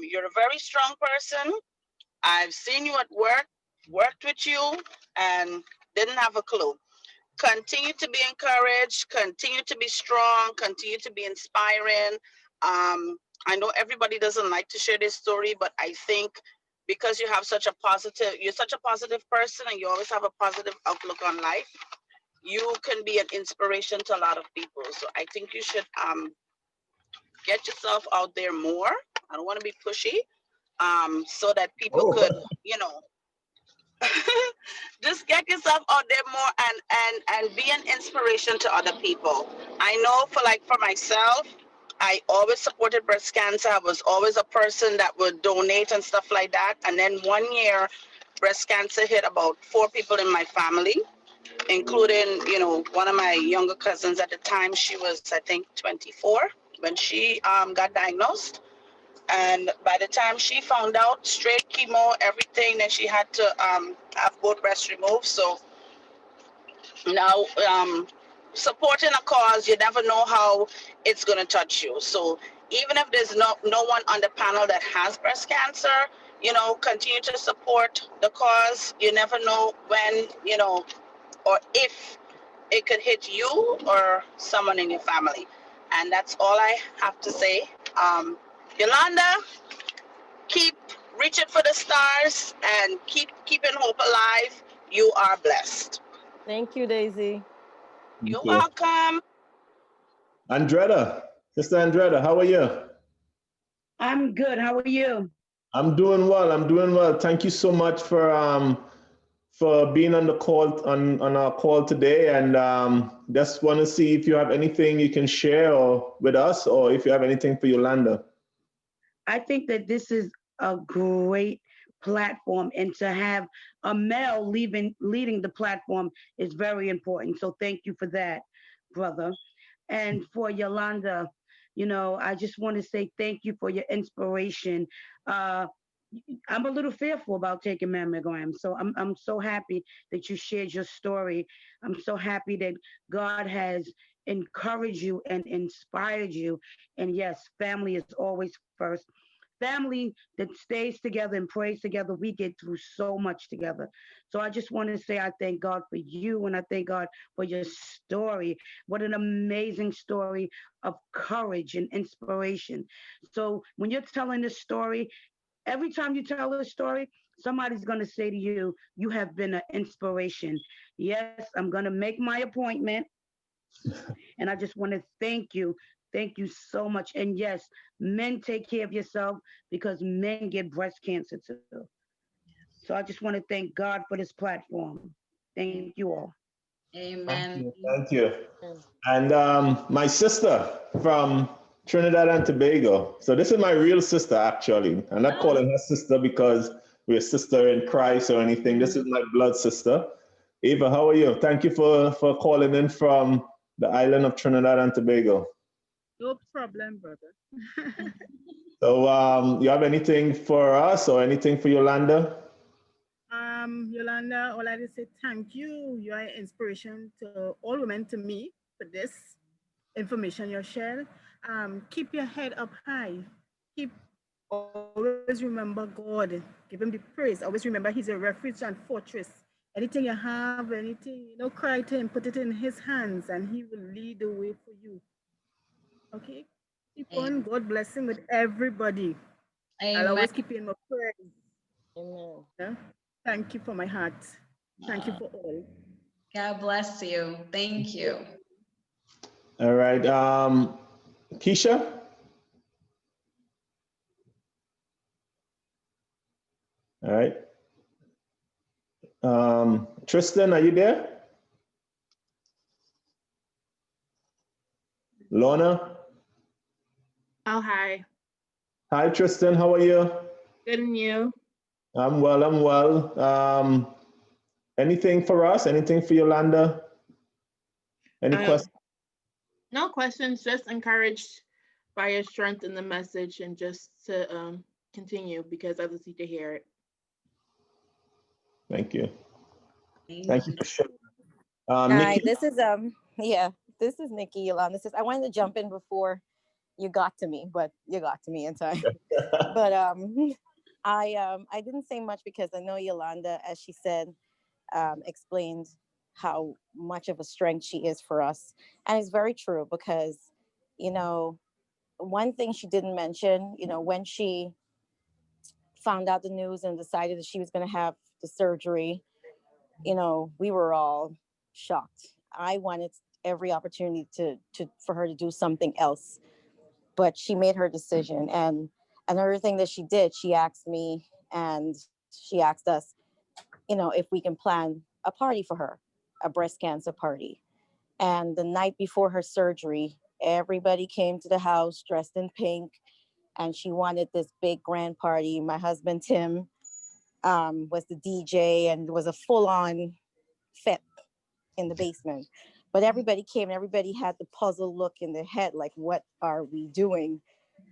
You're a very strong person. I've seen you at work, worked with you, and didn't have a clue. Continue to be encouraged, continue to be strong, continue to be inspiring. I know everybody doesn't like to share this story, but I think because you're such a positive person and you always have a positive outlook on life, you can be an inspiration to a lot of people. So I think you should get yourself out there more. I don't want to be pushy, so that people could, just get yourself out there more and be an inspiration to other people. I know for myself, I always supported breast cancer. I was always a person that would donate and stuff like that. And then one year, breast cancer hit about 4 people in my family, including, one of my younger cousins at the time. She was, I think, 24 when she got diagnosed. And by the time she found out, straight chemo, everything, then she had to have both breasts removed. So now, supporting a cause, you never know how it's going to touch you. So even if there's no one on the panel that has breast cancer, continue to support the cause. You never know when, or if it could hit you or someone in your family. And that's all I have to say. Yolanda, keep reaching for the stars and keeping hope alive. You are blessed. Thank you, Daisy. You're welcome. Andretta, Sister Andretta, how are you? I'm good. How are you? I'm doing well. Thank you so much for being on the call on our call today. And just want to see if you have anything you can share with us, or if you have anything for Yolanda. I think that this is a great platform, and to have a male leading the platform is very important. So thank you for that, brother. And for Yolanda, I just want to say thank you for your inspiration. I'm a little fearful about taking mammograms, so I'm so happy that you shared your story. I'm so happy that God has encouraged you and inspired you. And yes, family is always first. Family that stays together and prays together, we get through so much together. So I just want to say I thank God for you, and I thank God for your story. What an amazing story of courage and inspiration. So when you're telling this story, every time you tell a story, somebody's going to say to you, you have been an inspiration. Yes, I'm going to make my appointment. And I just want to thank you. Thank you so much. And yes, men, take care of yourself, because men get breast cancer too. So I just want to thank God for this platform. Thank you all. Thank Amen. you. Thank you. And my sister from Trinidad and Tobago. So this is my real sister, actually. I'm not Oh, calling her sister because we're sister in Christ or anything. This is my blood sister. Ava, how are you? Thank you for calling in from the island of Trinidad and Tobago. No problem, brother. So you have anything for us or anything for Yolanda? Yolanda, all I just say thank you. You are an inspiration to all women, to me, for this information you shared. Keep your head up high. Keep always remember God. Give him the praise. Always remember he's a refuge and fortress. Anything you have, anything, cry to him, put it in his hands, and he will lead the way for you. Okay? Keep on. God blessing with everybody. I'll amen. always keep you in my prayers. Amen. Yeah? Thank you for my heart. Thank you for all. God bless you. Thank you. All right. Keisha? All right. Tristan, are you there? Lorna? Oh, hi. Hi, Tristan. How are you? Good and you? I'm well. I'm well. Anything for us? Anything for Yolanda? Any Um, questions? no questions, just encouraged by your strength in the message and just to continue because others need to hear it. Thank you. Thank Thank you you. for sharing. Hi, Nikki? this is yeah, this is Nikki Yolanda. I wanted to jump in before you got to me, but you got to me in time. But I didn't say much because I know Yolanda, as she said, explained how much of a strength she is for us, and it's very true because, you know, one thing she didn't mention, when she found out the news and decided that she was going to have the surgery, we were all shocked. I wanted every opportunity to for her to do something else, but she made her decision. And another thing that she did, she asked me and she asked us, if we can plan a party for her, a breast cancer party. And the night before her surgery, everybody came to the house dressed in pink, and she wanted this big grand party. My husband Tim was the DJ, and it was a full-on fit in the basement. But everybody came and everybody had the puzzle look in their head, like, what are we doing?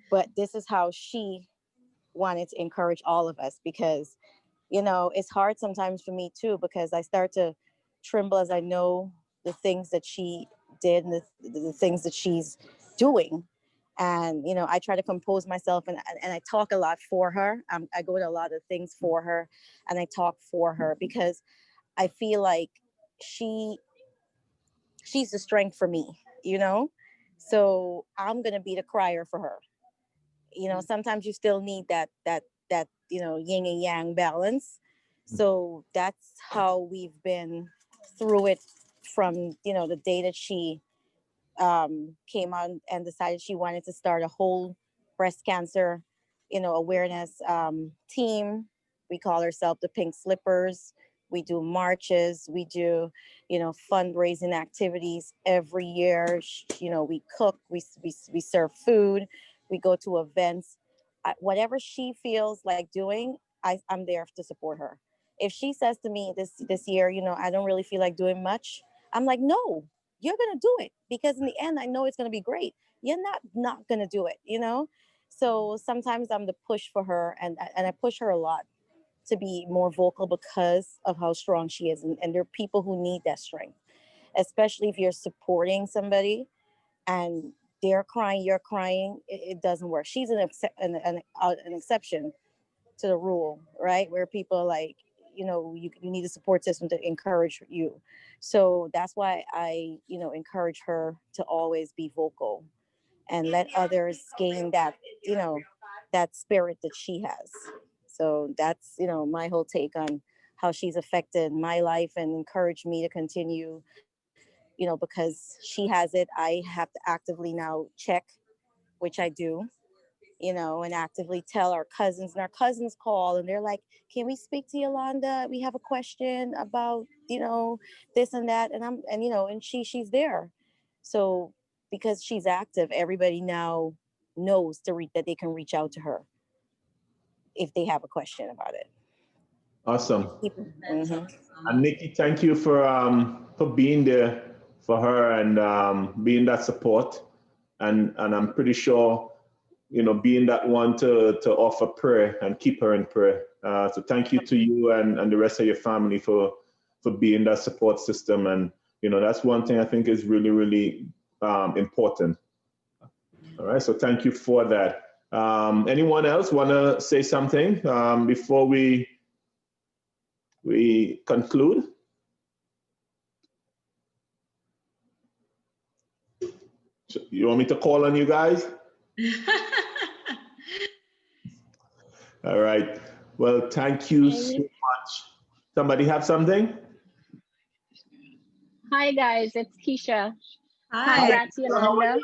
But this is how she wanted to encourage all of us, because, it's hard sometimes for me too, because I start to tremble as I know the things that she did and the things that she's doing. And, I try to compose myself, and I talk a lot for her. I go to a lot of things for her, and I talk for her because I feel like she she's the strength for me. So I'm gonna be the crier for her. Sometimes you still need that yin and yang balance. So that's how we've been through it from the day that she came on and decided she wanted to start a whole breast cancer awareness team. We call ourselves the Pink Slippers. We do marches, we do fundraising activities every year. We cook, we serve food, we go to events. Whatever she feels like doing, I'm there to support her. If she says to me this year, I don't really feel like doing much, I'm like, no, you're going to do it, because in the end, I know it's going to be great. You're not going to do it. So sometimes I'm the push for her, and I push her a lot to be more vocal because of how strong she is. And there are people who need that strength, especially if you're supporting somebody and they're crying, you're crying. It doesn't work. She's an exception to the rule, right? Where people are like, you need a support system to encourage you. So that's why I, encourage her to always be vocal and let others gain that spirit that she has. So that's, my whole take on how she's affected my life and encouraged me to continue, because she has it. I have to actively now check, which I do, you know, and actively tell our cousins, and our cousins call and they're like, can we speak to Yolanda? We have a question about, you know, this and that. And you know, and she's there. So because she's active, everybody now knows that they can reach out to her if they have a question about it. Awesome. That's Mhm. awesome. And Nikki, thank you for being there for her and being that support. And I'm pretty sure, you know, being that one to offer prayer and keep her in prayer. So thank you to you and the rest of your family for being that support system. And, you know, that's one thing I think is really, really important. All right, so thank you for that. Anyone else want to say something before we conclude? You want me to call on you guys? All right. Well, thank you so much. Somebody have something? Hi guys, it's Keisha. Hi. Congrats, Yolanda.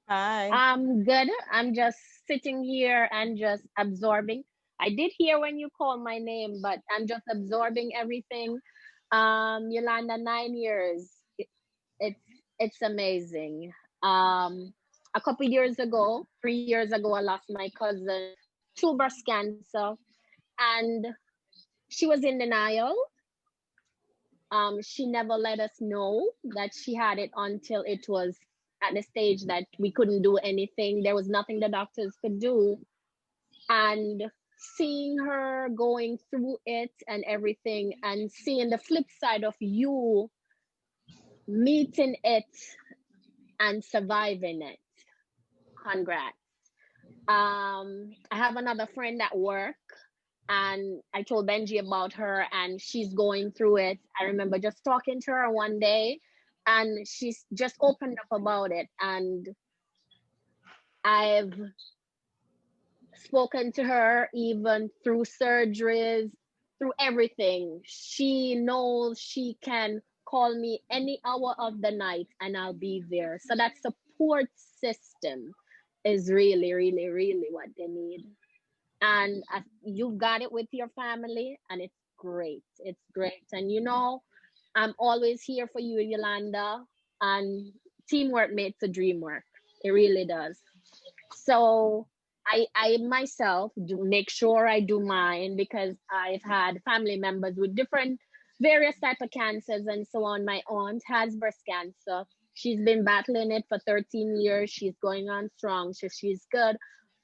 Hi. I'm good. I'm just sitting here and just absorbing. I did hear when you called my name, but I'm just absorbing everything. Yolanda, 9 years. It's amazing. A couple years ago, 3 years ago, I lost my cousin to breast cancer, and she was in denial. She never let us know that she had it until it was at the stage that we couldn't do anything. There was nothing the doctors could do. And seeing her going through it and everything, and seeing the flip side of you meeting it and surviving it. Congrats. I have another friend at work, and I told Benji about her, and she's going through it. I remember just talking to her one day, and she's just opened up about it. And I've spoken to her even through surgeries, through everything. She knows she can call me any hour of the night and I'll be there. So that support system is really, really, really what they need. And you've got it with your family, and it's great. It's great. And you know, I'm always here for you, Yolanda. And teamwork makes a dream work. It really does. So I myself do make sure I do mine, because I've had family members with different various type of cancers and so on. My aunt has breast cancer. She's been battling it for 13 years. She's going on strong, so she's good.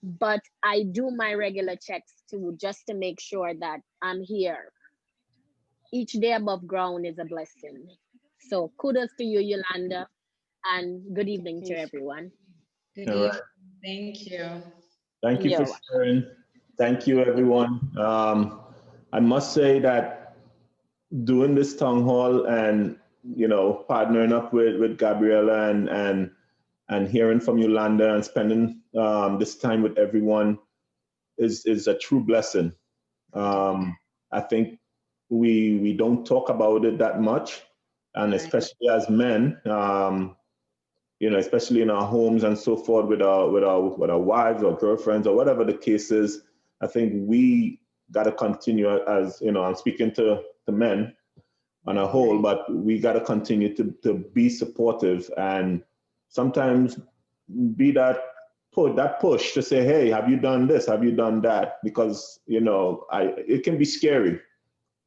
But I do my regular checks too, just to make sure that I'm here. Each day above ground is a blessing. So kudos to you, Yolanda, and good evening to everyone. Good All evening. right. Thank you. Thank you You're for sharing. Thank you, everyone. I must say that doing this town hall and, you know, partnering up with Gabriela and hearing from Yolanda and spending this time with everyone is a true blessing. I think we don't talk about it that much, and especially as men, you know, especially in our homes and so forth with our wives or girlfriends or whatever the case is. I think we got to continue, as you know, I'm speaking to the men on a whole, but we got to continue to be supportive and sometimes be that push to say, hey, have you done this? Have you done that? Because, you know, it can be scary.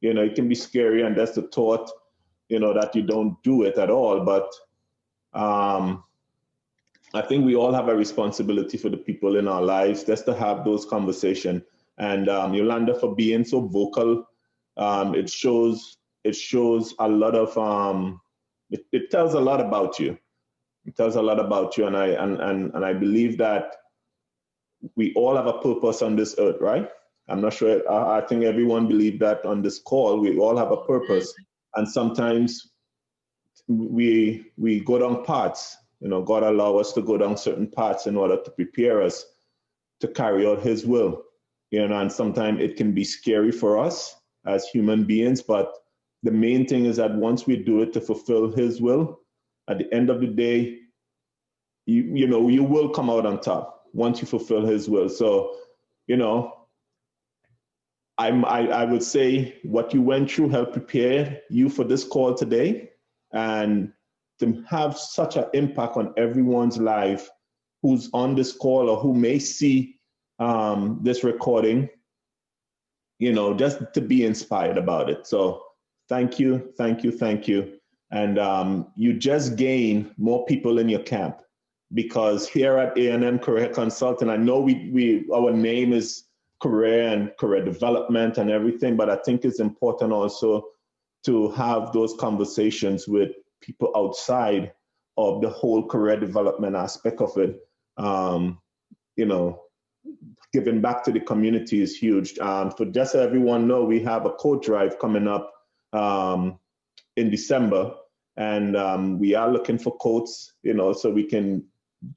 You know, it can be scary, and that's the thought, you know, that you don't do it at all. But I think we all have a responsibility for the people in our lives, just to have those conversations. And Yolanda, for being so vocal, it shows a lot of it tells a lot about you. It tells a lot about you, and I believe that we all have a purpose on this earth, right? I'm not sure. I think everyone believes that on this call. We all have a purpose, and sometimes we go down paths. You know, God allow us to go down certain paths in order to prepare us to carry out His will. You know, and sometimes it can be scary for us as human beings, but the main thing is that once we do it to fulfill His will, at the end of the day, you know, you will come out on top. once you fulfill his will. So, you know, I would say what you went through helped prepare you for this call today, and to have such an impact on everyone's life who's on this call or who may see this recording, you know, just to be inspired about it. So thank you, thank you, thank you. And you just gain more people in your camp, because here at A&M Career Consulting, I know our name is career and career development and everything, but I think it's important also to have those conversations with people outside of the whole career development aspect of it. You know, giving back to the community is huge. For just so everyone know, we have a coat drive coming up in December, and we are looking for coats, you know, so we can,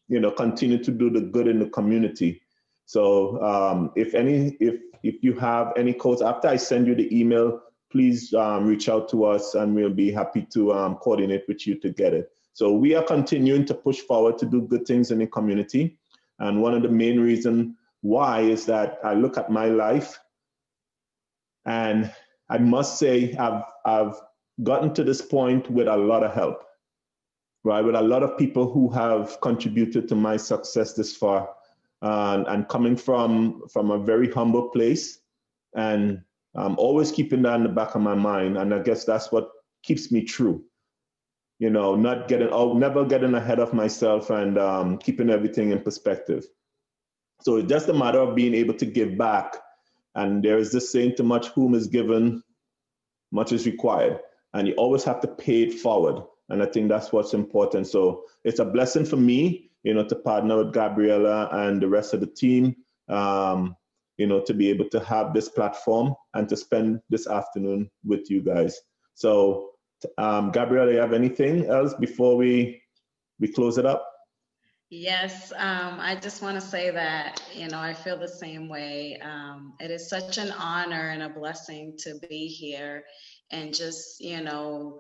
you know, continue to do the good in the community. So if you have any codes, after I send you the email, please reach out to us, and we'll be happy to coordinate with you to get it. So we are continuing to push forward to do good things in the community. And one of the main reasons why is that I look at my life, and I must say I've gotten to this point with a lot of help, right? With a lot of people who have contributed to my success this far. And coming from a very humble place, and always keeping that in the back of my mind. And I guess that's what keeps me true, you know, never getting ahead of myself, and keeping everything in perspective. So it's just a matter of being able to give back. And there is this saying, to much whom is given, much is required. And you always have to pay it forward. And I think that's what's important. So it's a blessing for me, you know, to partner with Gabriela and the rest of the team, you know, to be able to have this platform and to spend this afternoon with you guys. So, Gabriela, you have anything else before we close it up? Yes, I just want to say that, you know, I feel the same way. It is such an honor and a blessing to be here and just, you know,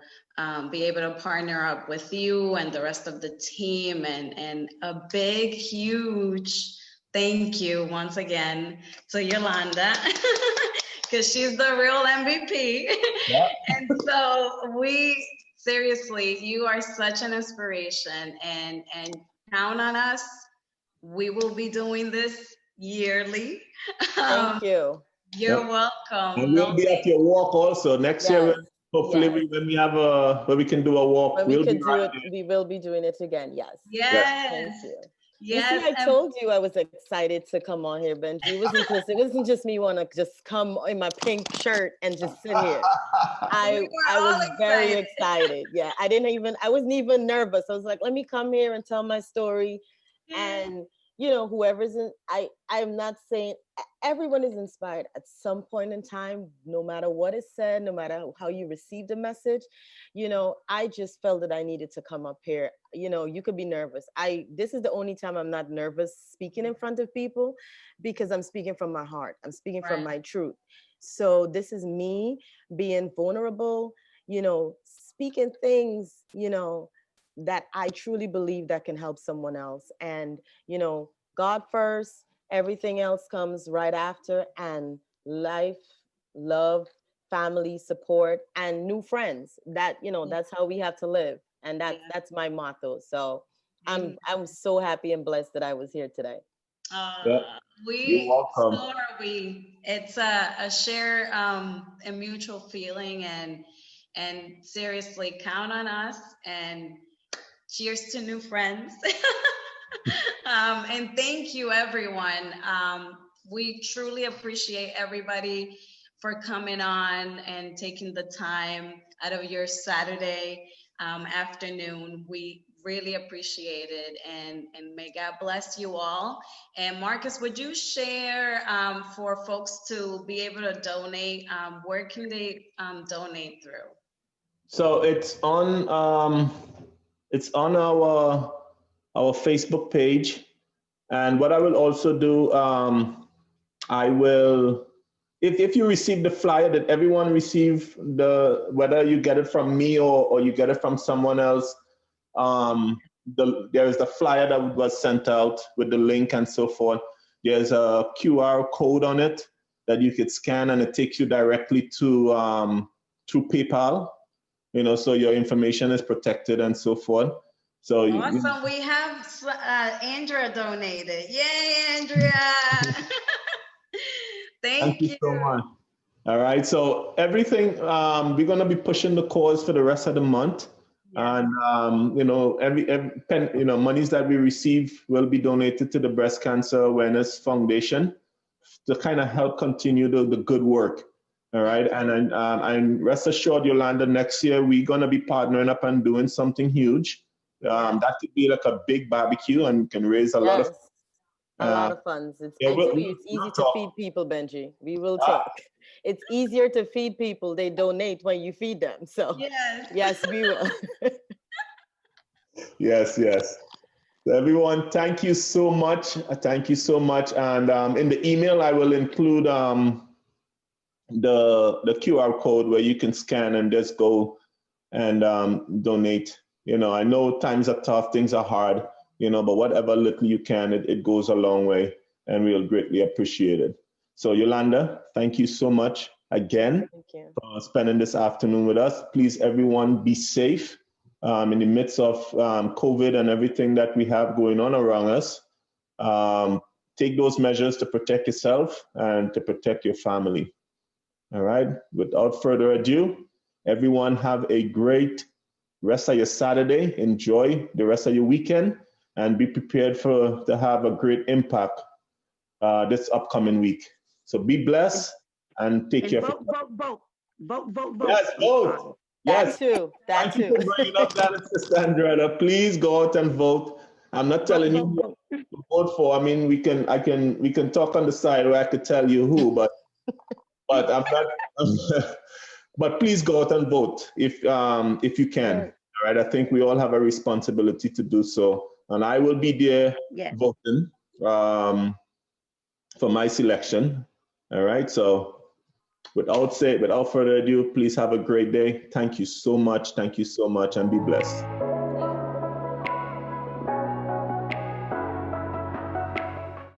be able to partner up with you and the rest of the team, and a big, huge thank you once again to Yolanda, because she's the real MVP. Yeah. And so seriously, you are such an inspiration, and count on us. We will be doing this yearly. Thank you. You're welcome. And we'll be at your walk also next year. Hopefully, when we can do a walk, we will be doing it again. Yes. Yes. Thank you. Yes. You see, I told you I was excited to come on here, Benji. It wasn't just me want to just come in my pink shirt and just sit here. I was very excited. Yeah, I wasn't even nervous. I was like, let me come here and tell my story. And you know, whoever's in, I'm not saying everyone is inspired at some point in time, no matter what is said, no matter how you receive the message. You know, I just felt that I needed to come up here. You know, you could be nervous. This is the only time I'm not nervous speaking in front of people, because I'm speaking from my heart. I'm speaking from my truth. So this is me being vulnerable, you know, speaking things, you know, that I truly believe that can help someone else. And, you know, God first, everything else comes right after, and life, love, family, support, and new friends. That, you know, that's how we have to live. And that's my motto. So I'm so happy and blessed that I was here today. You're welcome. So are we. It's a share, a mutual feeling, and seriously, count on us, and cheers to new friends. And thank you, everyone. We truly appreciate everybody for coming on and taking the time out of your Saturday afternoon. We really appreciate it, and may God bless you all. And Marcus, would you share for folks to be able to donate? Where can they donate through? So it's on our Facebook page, and what I will also do, I will, if you receive the flyer, that everyone receive whether you get it from me or you get it from someone else, there's the flyer that was sent out with the link and so forth. There's a QR code on it that you could scan, and it takes you directly to through PayPal. So your information is protected and so forth. So awesome. We have Andrea donated. Yay, Andrea! Thank you so much. All right. So everything, we're going to be pushing the cause for the rest of the month. Yeah. And, every monies that we receive will be donated to the Breast Cancer Awareness Foundation to kind of help continue the good work. All right. And rest assured, Yolanda, next year, we're going to be partnering up and doing something huge. That could be like a big barbecue and can raise a lot of funds. It's easy to feed people, Benji. We will talk. It's easier to feed people. They donate when you feed them. So yes, we will. Yes. So everyone, thank you so much. Thank you so much. And in the email, I will include the QR code where you can scan and just go and donate. I know times are tough, things are hard, but whatever little you can, it goes a long way, and we'll greatly appreciate it. So Yolanda, thank you so much again for spending this afternoon with us. Please, everyone, be safe in the midst of COVID and everything that we have going on around us. Take those measures to protect yourself and to protect your family. All right. Without further ado, everyone have a great rest of your Saturday. Enjoy the rest of your weekend and be prepared to have a great impact this upcoming week. So be blessed and take care. Vote. Yes, vote. Yes. That too. Thank you for bringing up that, Sister Andrea. Please go out and vote. I'm not telling you who to vote for. I mean, we can talk on the side where I could tell you who, but I'm not. But please go out and vote if you can. All right. I think we all have a responsibility to do so, and I will be there voting for my selection. All right. So without further ado, please have a great day. Thank you so much. Thank you so much, and be blessed.